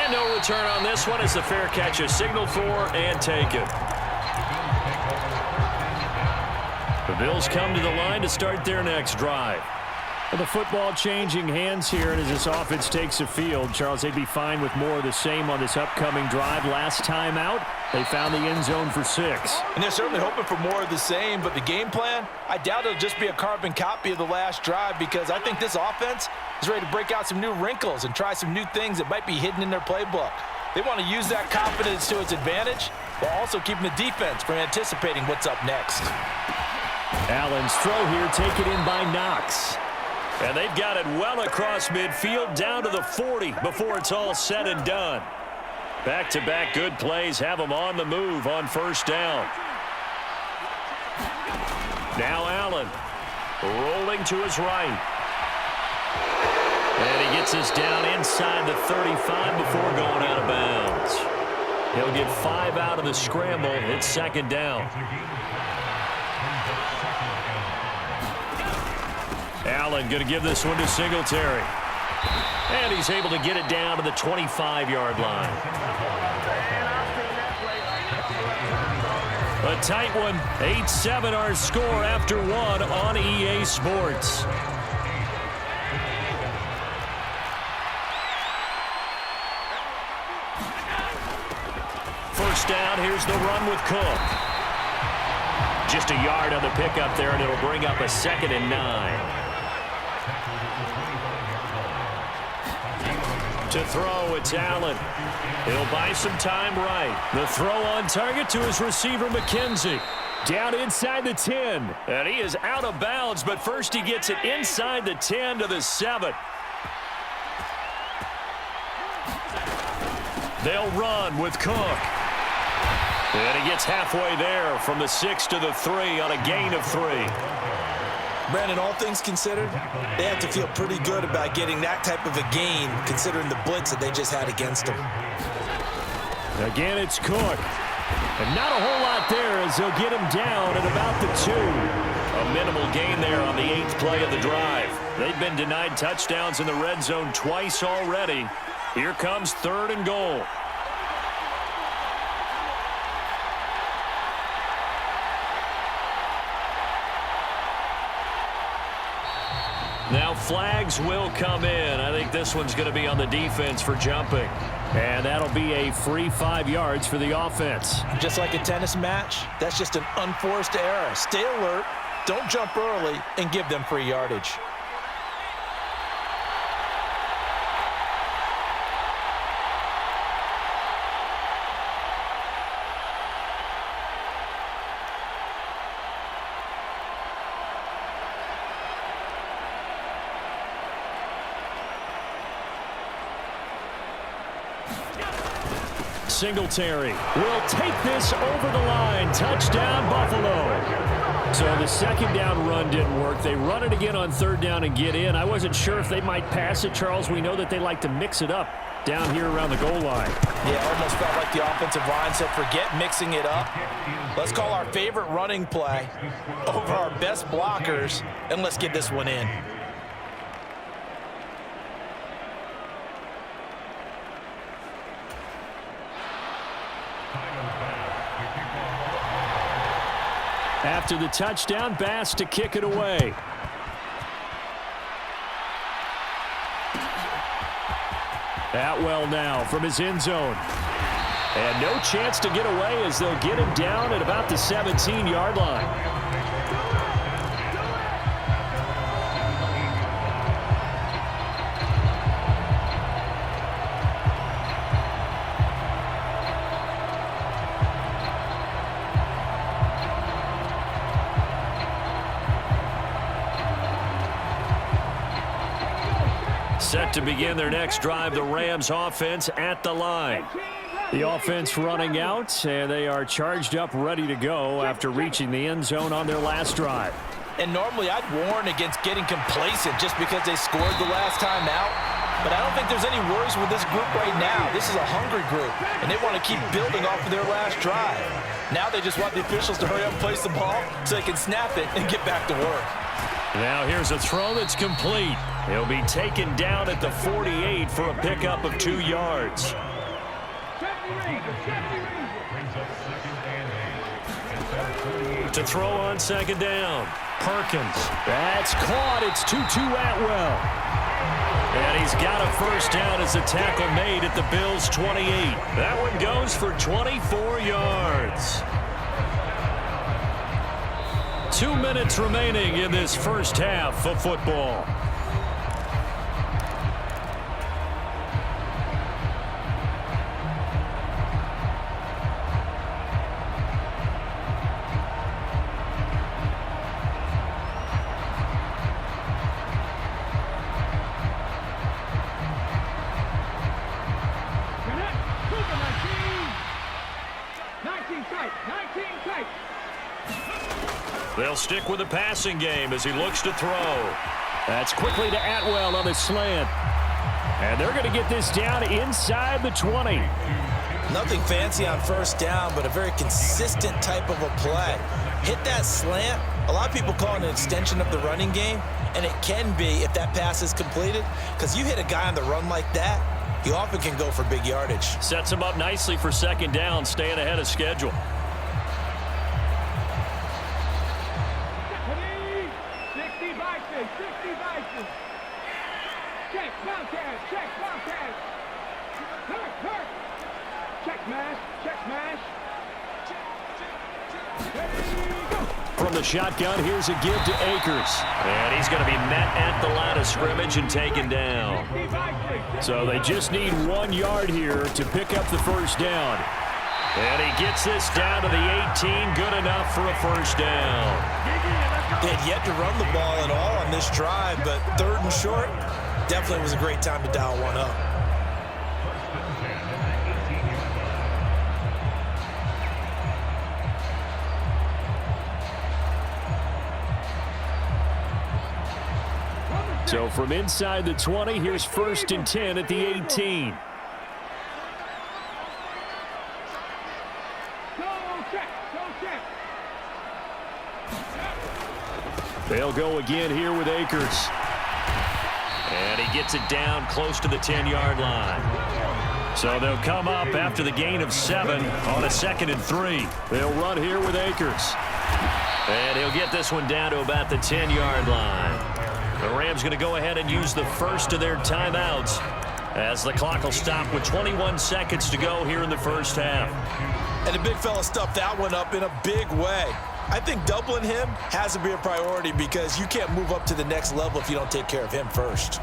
And no return on this one as the fair catch is signaled for and taken. The Bills come to the line to start their next drive. Well, the football changing hands here, and as this offense takes the field, Charles, they'd be fine with more of the same on this upcoming drive. Last time out, they found the end zone for 6. And they're certainly hoping for more of the same, but the game plan, I doubt it'll just be a carbon copy of the last drive, because I think this offense is ready to break out some new wrinkles and try some new things that might be hidden in their playbook. They want to use that confidence to its advantage while also keeping the defense from anticipating what's up next. Allen's throw here taken in by Knox. And they've got it well across midfield down to the 40 before it's all said and done. Back-to-back good plays have them on the move on first down. Now Allen rolling to his right. And he gets this down inside the 35 before going out of bounds. He'll get 5 out of the scramble. It's second down. Allen going to give this one to Singletary. And he's able to get it down to the 25-yard line. A tight one. 8-7 our score after one on EA Sports. First down, here's the run with Cook. Just a yard on the pickup there, and it'll bring up a 2nd and 9. To throw, it's Allen. He'll buy some time right. The throw on target to his receiver, McKenzie. Down inside the 10. And he is out of bounds, but first he gets it inside the 10 to the 7. They'll run with Cook. And he gets halfway there from the 6 to the 3 on a gain of 3. Brandon, all things considered, they have to feel pretty good about getting that type of a gain, considering the blitz that they just had against them. Again, it's Cook. And not a whole lot there as they'll get him down at about the 2. A minimal gain there on the 8th play of the drive. They've been denied touchdowns in the red zone twice already. Here comes 3rd and goal. Now flags will come in. I think this one's going to be on the defense for jumping. And that'll be a free 5 yards for the offense. Just like a tennis match, that's just an unforced error. Stay alert, don't jump early, and give them free yardage. Singletary will take this over the line. Touchdown, Buffalo. So the second down run didn't work. They run it again on 3rd down and get in. I wasn't sure if they might pass it, Charles. We know that they like to mix it up down here around the goal line. Yeah, almost felt like the offensive line said, forget mixing it up. Let's call our favorite running play over our best blockers, and let's get this one in. After the touchdown, Bass to kick it away. Atwell now from his end zone. And no chance to get away as they'll get him down at about the 17-yard line. Set to begin their next drive, the Rams offense at the line. The offense running out, and they are charged up, ready to go after reaching the end zone on their last drive. And normally I'd warn against getting complacent just because they scored the last time out. But I don't think there's any worries with this group right now. This is a hungry group, and they want to keep building off of their last drive. Now they just want the officials to hurry up and place the ball so they can snap it and get back to work. Now here's a throw that's complete. He'll be taken down at the 48 for a pickup of 2 yards. To throw on second down. Perkins. That's caught. It's Tutu Atwell. And he's got a first down as the tackle made at the Bills' 28. That one goes for 24 yards. 2 minutes remaining in this first half of football. They'll stick with the passing game as he looks to throw. That's quickly to Atwell on the slant. And they're going to get this down inside the 20. Nothing fancy on first down, but a very consistent type of a play. Hit that slant. A lot of people call it an extension of the running game, and it can be if that pass is completed, because you hit a guy on the run like that, you often can go for big yardage. Sets him up nicely for second down, staying ahead of schedule. From the shotgun, here's a give to Akers. And he's going to be met at the line of scrimmage and taken down. So they just need 1 yard here to pick up the first down. And he gets this down to the 18. Good enough for a first down. They had yet to run the ball at all on this drive, but third and short, definitely was a great time to dial one up. So from inside the 20, here's 1st and 10 at the 18. They'll go again here with Akers. And he gets it down close to the 10-yard line. So they'll come up after the gain of 7 on a 2nd and 3. They'll run here with Akers. And he'll get this one down to about the 10-yard line. The Rams going to go ahead and use the first of their timeouts as the clock will stop with 21 seconds to go here in the first half. And the big fella stuffed that one up in a big way. I think doubling him has to be a priority because you can't move up to the next level if you don't take care of him first.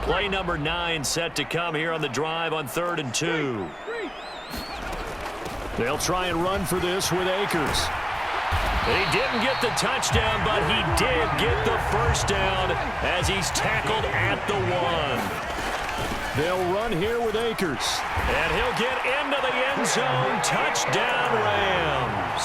Play number 9 set to come here on the drive on 3rd and 2. They'll try and run for this with Akers. He didn't get the touchdown, but he did get the first down as he's tackled at the 1. They'll run here with Akers. And he'll get into the end zone. Touchdown, Rams.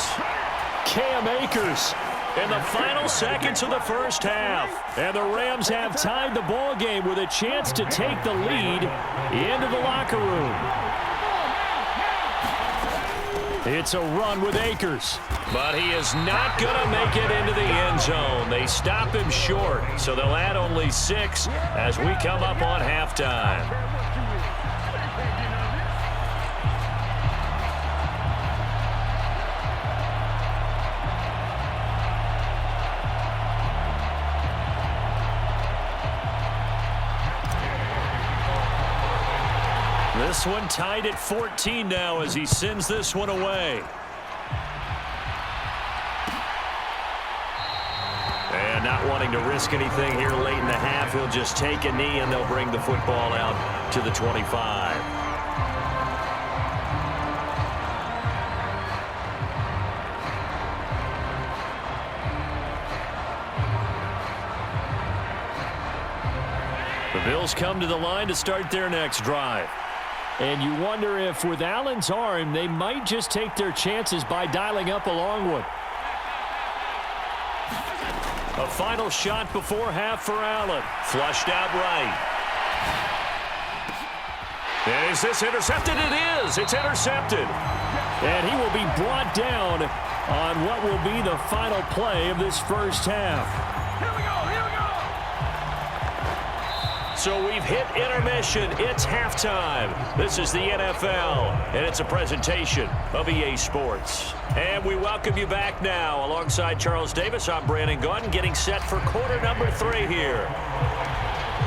Cam Akers in the final seconds of the first half. And the Rams have tied the ball game with a chance to take the lead into the locker room. It's a run with Akers. But he is not going to make it into the end zone. They stop him short, so they'll add only 6 as we come up on halftime. This one tied at 14 now as he sends this one away. And not wanting to risk anything here late in the half, he'll just take a knee and they'll bring the football out to the 25. The Bills come to the line to start their next drive. And you wonder if with Allen's arm, they might just take their chances by dialing up a long one. A final shot before half for Allen. Flushed out right. And is this intercepted? It is. It's intercepted. And he will be brought down on what will be the final play of this first half. Here we go, here we go. So we've hit intermission. It's halftime. This is the NFL, and it's a presentation of EA Sports. And we welcome you back now. Alongside Charles Davis, I'm Brandon Gaudin, getting set for quarter number 3 here.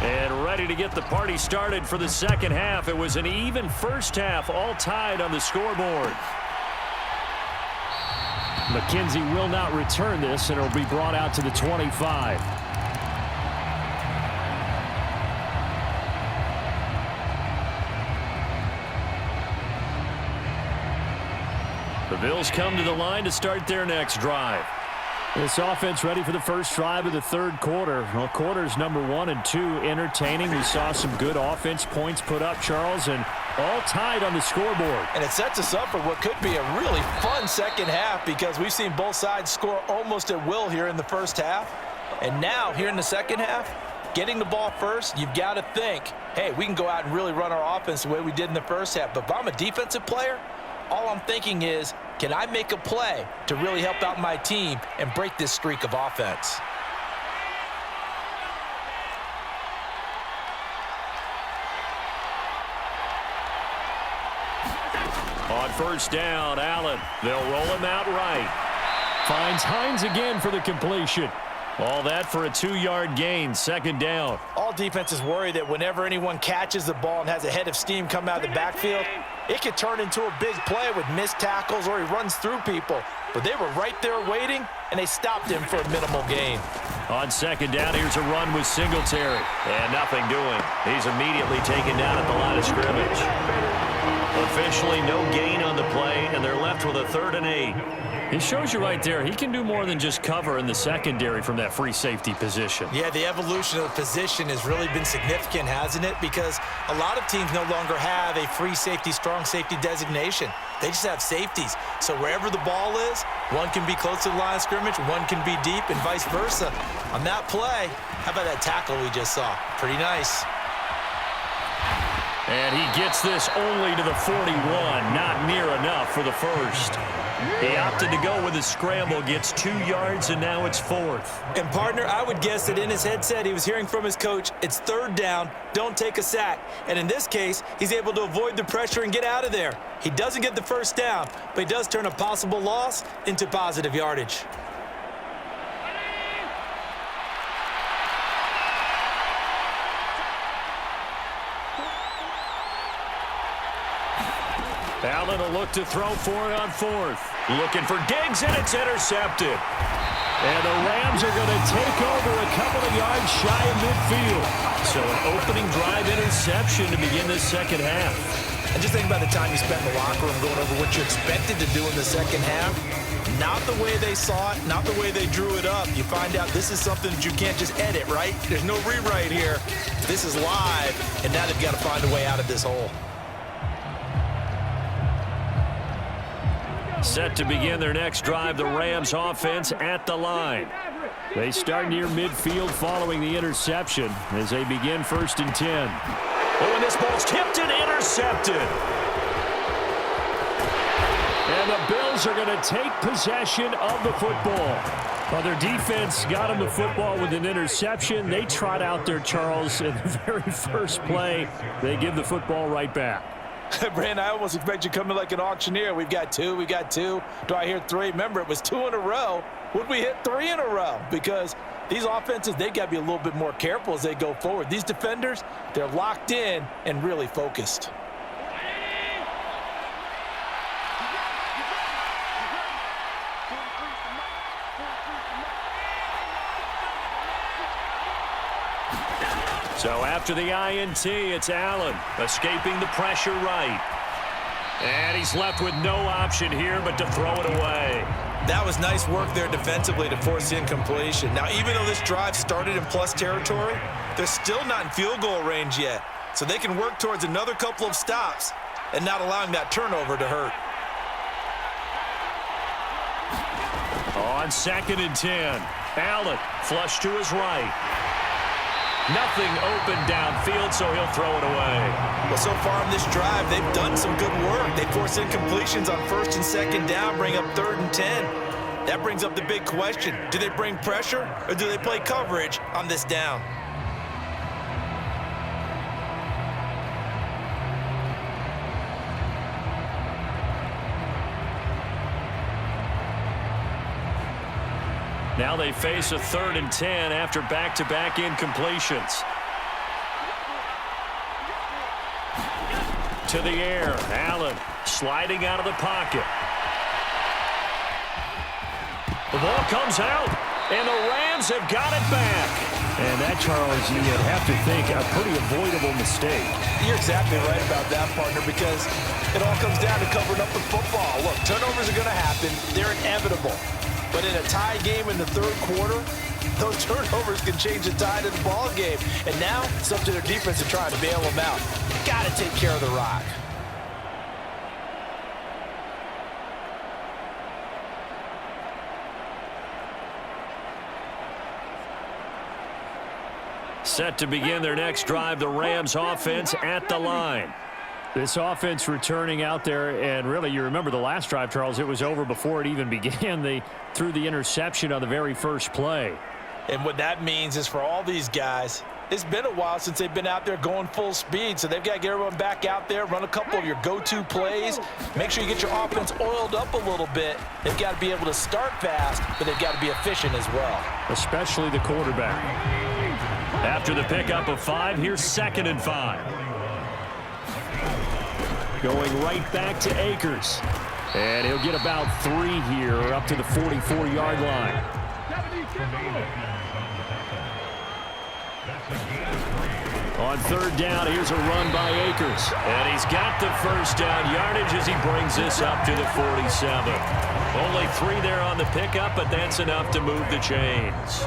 And ready to get the party started for the second half. It was an even first half, all tied on the scoreboard. McKenzie will not return this, and it will be brought out to the 25. The Bills come to the line to start their next drive. This offense ready for the first drive of the third quarter. Well, quarters number 1 and 2 entertaining. We saw some good offense points put up, Charles, and all tied on the scoreboard. And it sets us up for what could be a really fun second half because we've seen both sides score almost at will here in the first half. And now, here in the second half, getting the ball first, you've got to think, hey, we can go out and really run our offense the way we did in the first half. But if I'm a defensive player, all I'm thinking is, can I make a play to really help out my team and break this streak of offense? On first down, Allen. They'll roll him out right. Finds Hines again for the completion. All that for a 2-yard gain, second down. All defenses worry that whenever anyone catches the ball and has a head of steam come out of the backfield, it could turn into a big play with missed tackles or he runs through people. But they were right there waiting, and they stopped him for a minimal gain. On second down, here's a run with Singletary. And nothing doing. He's immediately taken down at the line of scrimmage. Officially no gain on the play, and they're left with a 3rd and 8. It shows you right there, he can do more than just cover in the secondary from that free safety position. Yeah, the evolution of the position has really been significant, hasn't it? Because a lot of teams no longer have a free safety, strong safety designation. They just have safeties. So wherever the ball is, one can be close to the line of scrimmage, one can be deep, and vice versa. On that play, how about that tackle we just saw? Pretty nice. And he gets this only to the 41, not near enough for the first. He opted to go with a scramble, gets 2 yards, and now it's 4th. And, partner, I would guess that in his headset he was hearing from his coach, it's 3rd down, don't take a sack. And in this case, he's able to avoid the pressure and get out of there. He doesn't get the first down, but he does turn a possible loss into positive yardage. Allen will look to throw for it on 4th. Looking for Diggs, and it's intercepted. And the Rams are going to take over a couple of yards shy of midfield. So an opening drive interception to begin this second half. And just think about the time you spent in the locker room going over what you expected to do in the second half. Not the way they saw it, not the way they drew it up. You find out this is something that you can't just edit, right? There's no rewrite here. This is live, and now they've got to find a way out of this hole. Set to begin their next drive, the Rams offense at the line. They start near midfield following the interception as they begin 1st and 10. Oh, and this ball's tipped and intercepted. And the Bills are going to take possession of the football. Well, their defense got them the football with an interception. They trot out there, Charles, in the very first play. They give the football right back. Brandon, I almost expect you coming like an auctioneer. We've got 2, we got 2. Do I hear 3? Remember, it was 2 in a row. Would we hit 3 in a row? Because these offenses, they got to be a little bit more careful as they go forward. These defenders, they're locked in and really focused. So after the INT, it's Allen escaping the pressure right. And he's left with no option here but to throw it away. That was nice work there defensively to force the incompletion. Now, even though this drive started in plus territory, they're still not in field goal range yet. So they can work towards another couple of stops and not allowing that turnover to hurt. On 2nd and 10. Allen, flush to his right. Nothing open downfield, so he'll throw it away. Well, so far in this drive, they've done some good work. They force incompletions on 1st and 2nd down, bring up 3rd and 10. That brings up the big question. Do they bring pressure, or do they play coverage on this down? Now they face a 3rd and 10 after back-to-back incompletions. To the air, Allen sliding out of the pocket. The ball comes out, and the Rams have got it back. And that, Charles, you'd have to think a pretty avoidable mistake. You're exactly right about that, partner, because it all comes down to covering up the football. Look, turnovers are going to happen. They're inevitable. But in a tie game in the 3rd quarter, those turnovers can change the tide of the ball game. And now it's up to their defense to try to bail them out. Got to take care of the rock. Set to begin their next drive, the Rams offense at the line. This offense returning out there, and really, you remember the last drive, Charles, it was over before it even began. They threw the interception on the very first play. And what that means is for all these guys, it's been a while since they've been out there going full speed, so they've got to get everyone back out there, run a couple of your go-to plays, make sure you get your offense oiled up a little bit. They've got to be able to start fast, but they've got to be efficient as well. Especially the quarterback. After the pickup of 5, here's 2nd and 5. Going right back to Akers. And he'll get about 3 here, up to the 44-yard line. On 3rd down, here's a run by Akers. And he's got the first down yardage as he brings this up to the 47. Only 3 there on the pickup, but that's enough to move the chains.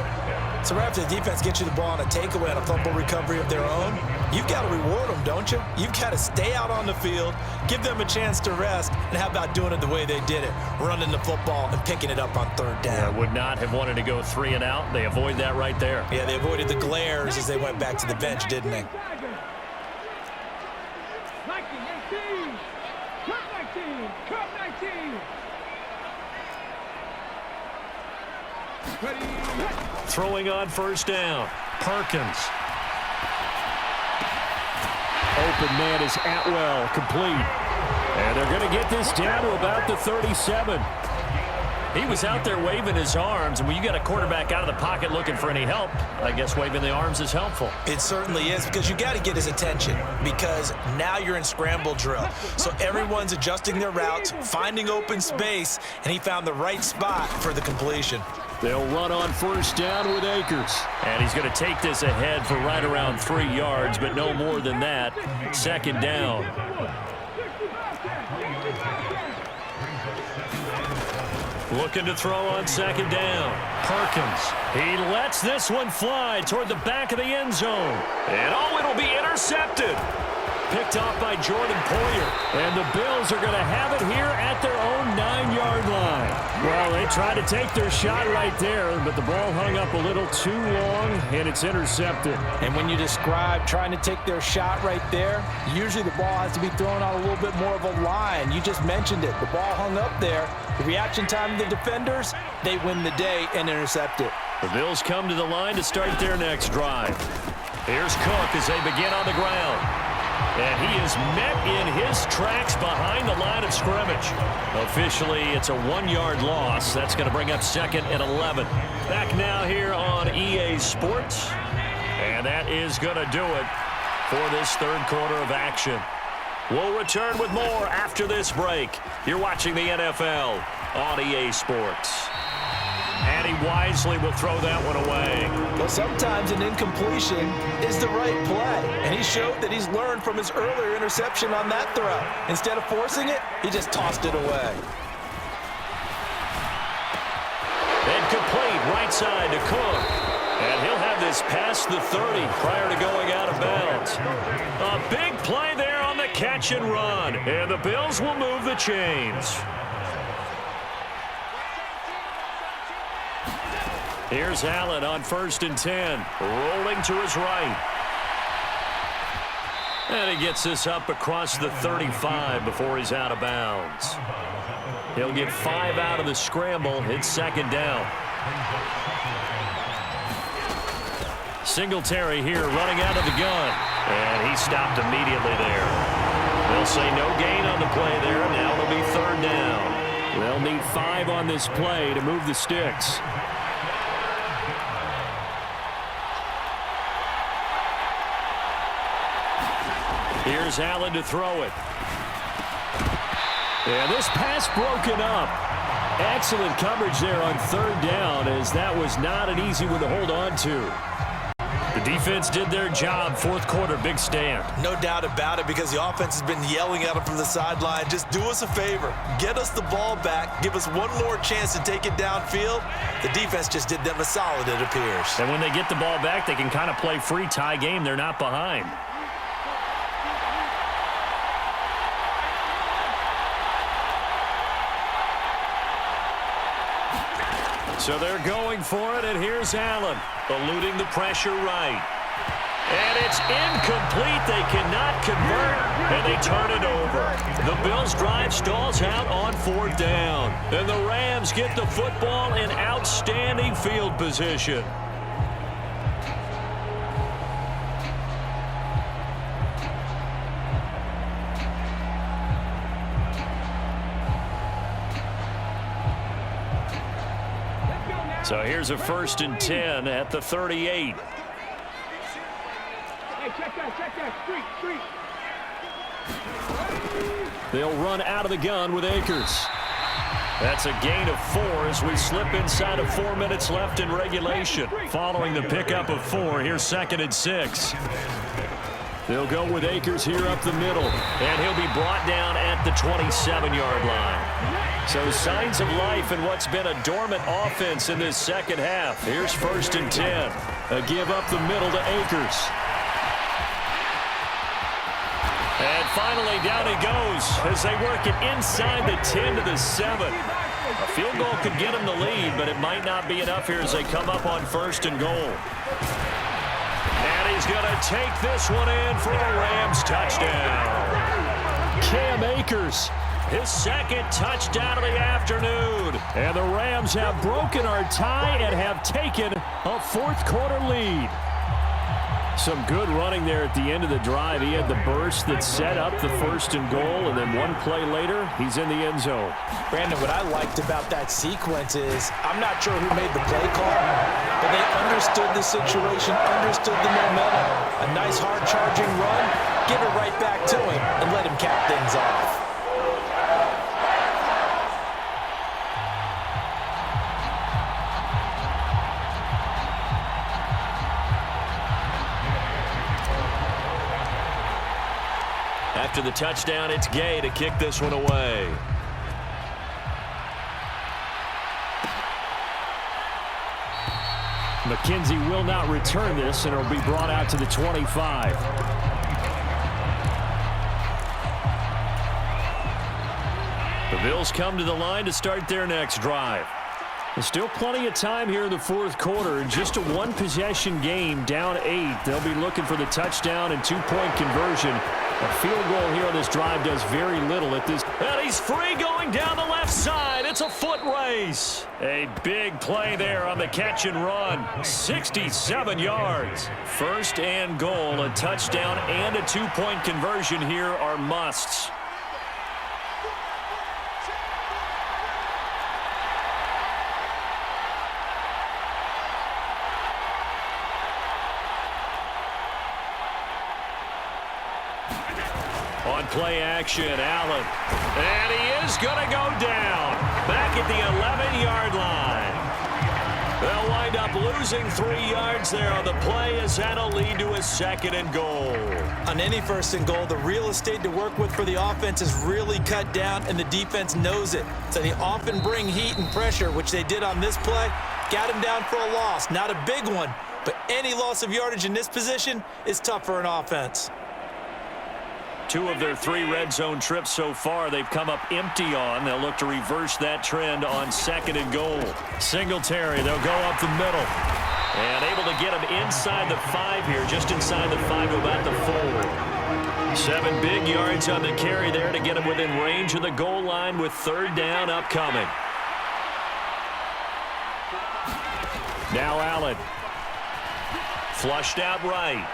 So right after the defense gets you the ball on a takeaway and a fumble recovery of their own, you've got to reward them, don't you? You've got to stay out on the field, give them a chance to rest, and how about doing it the way they did it, running the football and picking it up on 3rd down. Yeah, would not have wanted to go 3 and out. They avoid that right there. Yeah, they avoided the glares as they went back to the bench, didn't they? Throwing on 1st down, Perkins. Open man is Atwell, complete. And they're going to get this down to about the 37. He was out there waving his arms, and when you got a quarterback out of the pocket looking for any help, I guess waving the arms is helpful. It certainly is, because you got to get his attention, because now you're in scramble drill. So everyone's adjusting their routes, finding open space, and he found the right spot for the completion. They'll run on 1st down with Akers. And he's going to take this ahead for right around 3 yards, but no more than that. 2nd down. Looking to throw on 2nd down. Perkins. He lets this one fly toward the back of the end zone. And it'll be intercepted. Picked off by Jordan Poyer. And the Bills are going to have it here at their own 9-yard line. Well, they tried to take their shot right there, but the ball hung up a little too long, and it's intercepted. And when you describe trying to take their shot right there, usually the ball has to be thrown out a little bit more of a line. You just mentioned it. The ball hung up there. The reaction time of the defenders, they win the day and intercept it. The Bills come to the line to start their next drive. Here's Cook as they begin on the ground. And he is met in his tracks behind the line of scrimmage. Officially, it's a 1-yard loss. That's going to bring up 2nd and 11. Back now here on EA Sports. And that is going to do it for this 3rd quarter of action. We'll return with more after this break. You're watching the NFL on EA Sports. And he wisely will throw that one away. Well, sometimes an incompletion is the right play. And he showed that he's learned from his earlier interception on that throw. Instead of forcing it, he just tossed it away. And complete right side to Cook. And he'll have this past the 30 prior to going out of bounds. A big play there on the catch and run. And the Bills will move the chains. Here's Allen on 1st and 10. Rolling to his right. And he gets this up across the 35 before he's out of bounds. He'll get 5 out of the scramble. It's 2nd down. Singletary here running out of the gun. And he stopped immediately there. They'll say no gain on the play there. Now it'll be 3rd down. They'll need 5 on this play to move the sticks. Here's Allen to throw it. And this pass broken up. Excellent coverage there on 3rd down, as that was not an easy one to hold on to. The defense did their job. 4th quarter, big stand. No doubt about it, because the offense has been yelling at them from the sideline. Just do us a favor. Get us the ball back. Give us one more chance to take it downfield. The defense just did them a solid, it appears. And when they get the ball back, they can kind of play free tie game. They're not behind. So they're going for it, and here's Allen, eluding the pressure right. And it's incomplete. They cannot convert, and they turn it over. The Bills' drive stalls out on 4th down. And the Rams get the football in outstanding field position. So here's a 1st and 10 at the 38. Hey, check that, street. They'll run out of the gun with Akers. That's a gain of 4 as we slip inside of 4 minutes left in regulation. Following the pickup of 4, here's 2nd and 6. They'll go with Akers here up the middle, and he'll be brought down at the 27-yard line. So signs of life in what's been a dormant offense in this 2nd half. Here's 1st and 10. A give up the middle to Akers. And finally down he goes as they work it inside the 10 to the 7. A field goal could get them the lead, but it might not be enough here as they come up on 1st and goal. And he's going to take this one in for a Rams touchdown. Cam Akers, his 2nd touchdown of the afternoon. And the Rams have broken our tie and have taken a 4th quarter lead. Some good running there at the end of the drive. He had the burst that set up the 1st and goal, and then one play later, he's in the end zone. Brandon, what I liked about that sequence is, I'm not sure who made the play call, but they understood the situation, understood the momentum. A nice hard charging run, give it right back to him, and let him cap things off. After the touchdown, it's Gay to kick this one away. McKenzie will not return this, and it'll be brought out to the 25. The Bills come to the line to start their next drive. There's still plenty of time here in the 4th quarter. Just a 1-possession game, down 8. They'll be looking for the touchdown and 2-point conversion. A field goal here on this drive does very little at this. And he's free going down the left side. It's a foot race. A big play there on the catch and run. 67 yards. 1st and goal, a touchdown and a 2-point conversion here are musts. On play action, Allen. And he is going to go down. Back at the 11-yard line. They'll wind up losing 3 yards there on the play as that'll lead to a 2nd and goal. On any 1st and goal, the real estate to work with for the offense is really cut down, and the defense knows it. So they often bring heat and pressure, which they did on this play. Got him down for a loss. Not a big one, but any loss of yardage in this position is tough for an offense. 2 of their 3 red zone trips so far they've come up empty on. They'll look to reverse that trend on 2nd and goal. Singletary, they'll go up the middle. And able to get him inside the 5 here, just inside the 5 to about the 4. 7 big yards on the carry there to get him within range of the goal line with 3rd down upcoming. Now Allen. Flushed out right.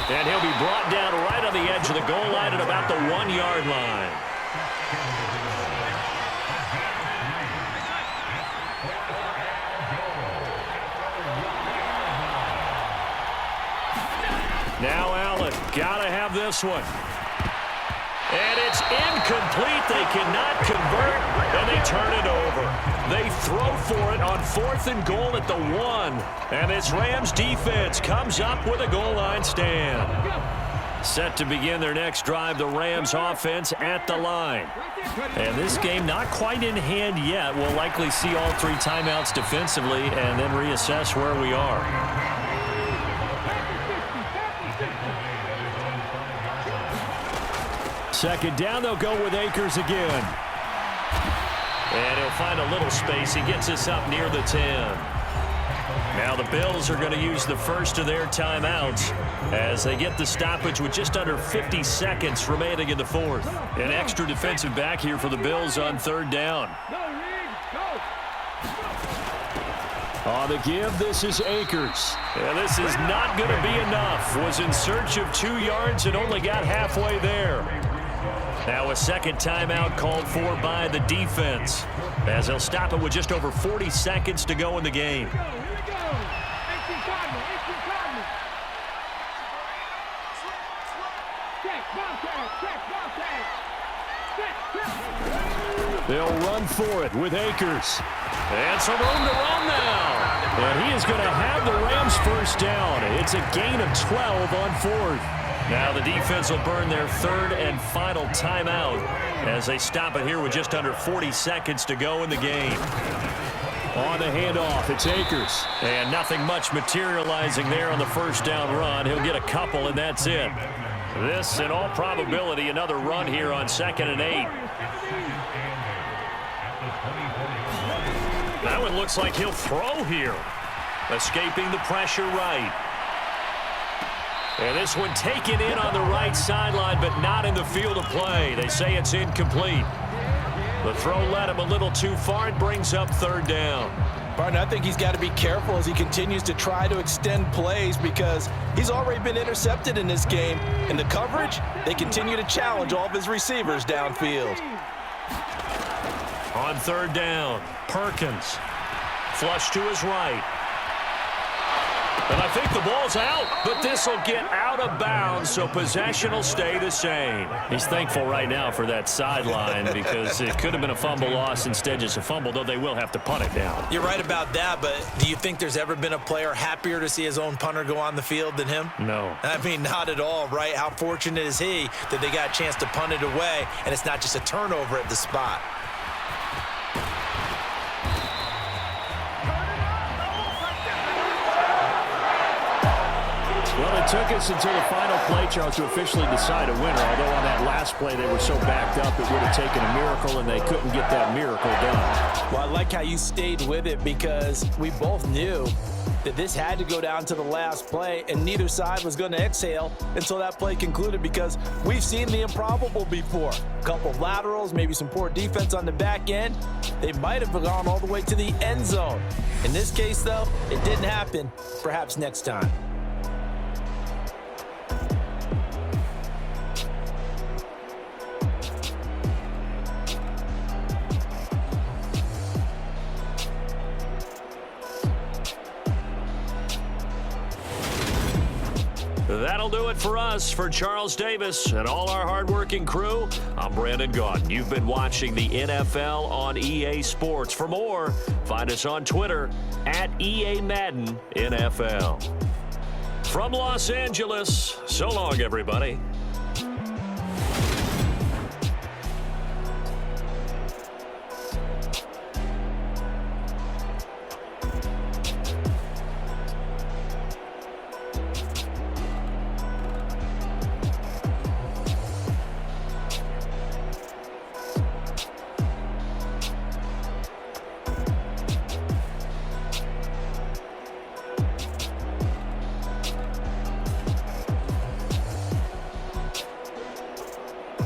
And he'll be brought down right on the edge of the goal line at about the 1-yard line. Now Allen, gotta have this one. And it's incomplete. They cannot convert, and they turn it over. They throw for it on 4th and goal at the 1. And this Rams defense comes up with a goal line stand. Set to begin their next drive, the Rams offense at the line. And this game not quite in hand yet. We'll likely see all 3 timeouts defensively and then reassess where we are. Second down, they'll go with Akers again. And he'll find a little space. He gets us up near the 10. Now the Bills are going to use the first of their timeouts as they get the stoppage with just under 50 seconds remaining in the 4th. An extra defensive back here for the Bills on 3rd down. On the give, this is Akers. And this is not going to be enough. Was in search of 2 yards and only got halfway there. Now a second timeout called for by the defense as they'll stop it with just over 40 seconds to go in the game. They'll run for it with Akers. And some room to run now. And he is going to have the Rams first down. It's a gain of 12 on 4th. Now the defense will burn their 3rd and final timeout as they stop it here with just under 40 seconds to go in the game. On the handoff, it's Akers. And nothing much materializing there on the first down run. He'll get a couple, and that's it. This, in all probability, another run here on 2nd and 8. That one looks like he'll throw here. Escaping the pressure right. And this one taken in on the right sideline, but not in the field of play. They say it's incomplete. The throw led him a little too far and brings up 3rd down. Barton, I think he's got to be careful as he continues to try to extend plays because he's already been intercepted in this game. In the coverage, they continue to challenge all of his receivers downfield. On 3rd down, Perkins. Flush to his right. And I think the ball's out, but this will get out of bounds, so possession will stay the same. He's thankful right now for that sideline because it could have been a fumble loss, instead just a fumble, though they will have to punt it down. You're right about that, but do you think there's ever been a player happier to see his own punter go on the field than him? No. I mean, not at all, right? How fortunate is he that they got a chance to punt it away, and it's not just a turnover at the spot. Well, it took us until the final play, Charles, to officially decide a winner. Although on that last play they were so backed up it would have taken a miracle, and they couldn't get that miracle done. Well, I like how you stayed with it because we both knew that this had to go down to the last play, and neither side was going to exhale until that play concluded because we've seen the improbable before. A couple of laterals, maybe some poor defense on the back end. They might have gone all the way to the end zone. In this case, though, it didn't happen. Perhaps next time. That'll do it for us. For Charles Davis and all our hardworking crew, I'm Brandon Gaudin. You've been watching the NFL on EA Sports. For more, find us on Twitter at EA Madden NFL. From Los Angeles, so long, everybody.